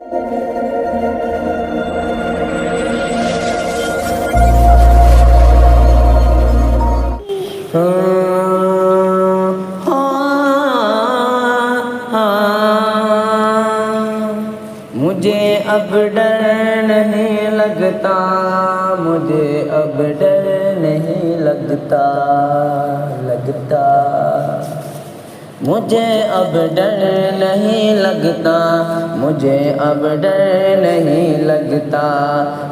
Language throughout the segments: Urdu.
مجھے اب ڈر نہیں لگتا، مجھے اب ڈر نہیں لگتا، مجھے اب ڈر نہیں لگتا، مجھے اب ڈر نہیں لگتا،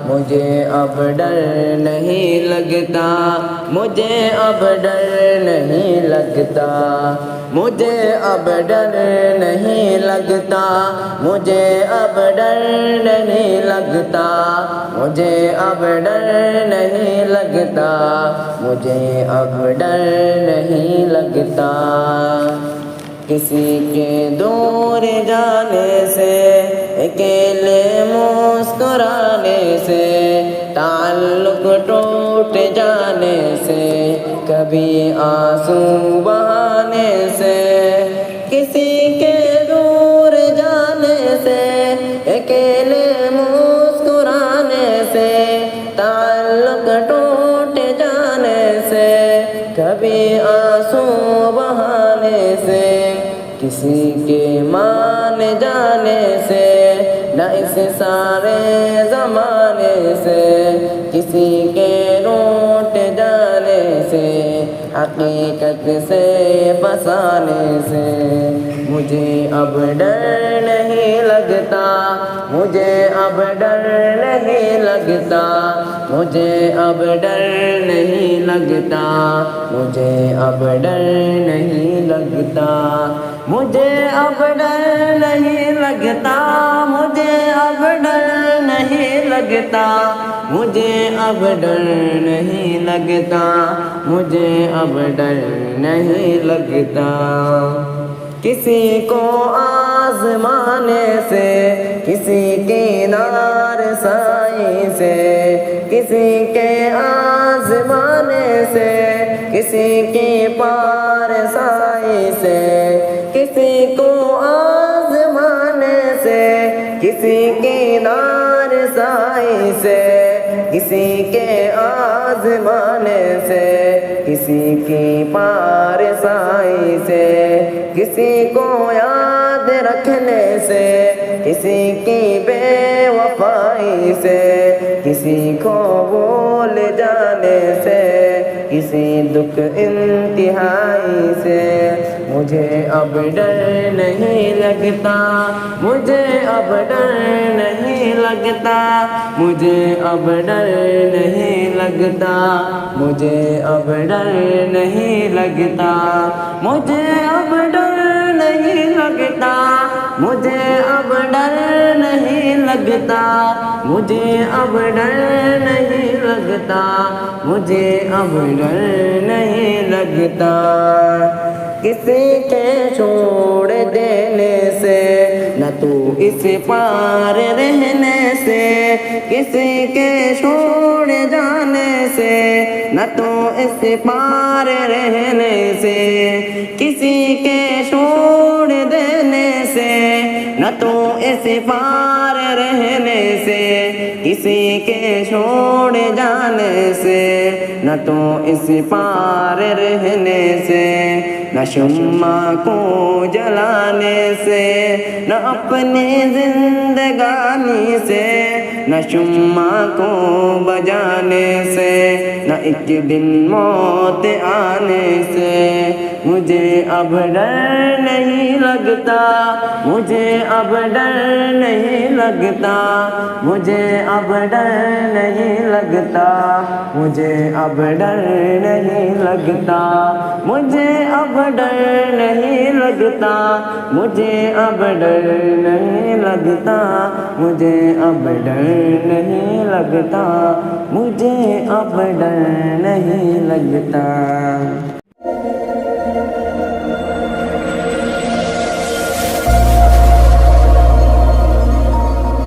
مجھے اب ڈر نہیں لگتا، مجھے اب ڈر نہیں لگتا، مجھے اب ڈر نہیں لگتا، مجھے اب ڈر نہیں لگتا، مجھے اب ڈر نہیں لگتا، مجھے اب ڈر نہیں لگتا، کسی کے دور جانے سے، اکیلے مسکرانے سے، تعلق ٹوٹ جانے سے، کبھی آنسو بہانے سے، کسی کے دور جانے سے، اکیلے مسکرانے سے، تعلق ٹوٹ جانے سے، کبھی آنسو بہانے سے، کسی کے مان جانے سے، نہ اس سارے زمانے سے، کسی کے روٹ جانے سے، حقیقت سے فسانے سے، مجھے اب ڈر نہیں لگتا، مجھے اب ڈر نہیں لگتا، مجھے اب ڈر نہیں لگتا، مجھے اب ڈر نہیں لگتا، مجھے اب ڈر نہیں لگتا، مجھے اب ڈر نہیں لگتا، مجھے اب ڈر نہیں لگتا، مجھے اب ڈر نہیں لگتا، کسی کو آزمانے سے، کسی کی نار سائی سے، کسی کے آزمانے سے، کسی کی پار سائی سے، کسی کو آزمانے سے، کسی کی نار سائی سے، کسی کے آزمانے سے، کسی کی پار سائی سے، کسی کو یاد رکھنے سے، کسی کی بے وفائی سے، کسی کو بھول جانے سے، کسی دکھ انتہائی سے، مجھے اب ڈر نہیں لگتا، مجھے اب ڈر نہیں لگتا، مجھے اب ڈر نہیں لگتا، مجھے اب ڈر نہیں لگتا، مجھے اب ڈر نہیں لگتا، مجھے اب ڈر نہیں لگتا، مجھے اب ڈر نہیں لگتا، مجھے اب ڈر نہیں لگتا، کسی کے چھوڑ دینے سے، نہ تو اس پار رہنے سے، کسی کے چھوڑ جانے سے، نہ تو اس پار رہنے سے، کسی کے چھوڑ دینے سے، نہ تو اس پار رہنے سے، کسی کے چھوڑ جانے سے، نہ تو اس پار رہنے سے، نہ شمع کو جلانے سے، نہ اپنی زندگانی سے، نہ شمع کو بجانے سے، نہ ایک دن موت آنے سے، مجھے اب ڈر نہیں لگتا، مجھے اب ڈر نہیں لگتا، مجھے اب ڈر نہیں لگتا، مجھے اب ڈر نہیں لگتا، مجھے اب ڈر نہیں لگتا، مجھے اب ڈر نہیں لگتا، مجھے اب ڈر نہیں لگتا، مجھے اب ڈر نہیں لگتا۔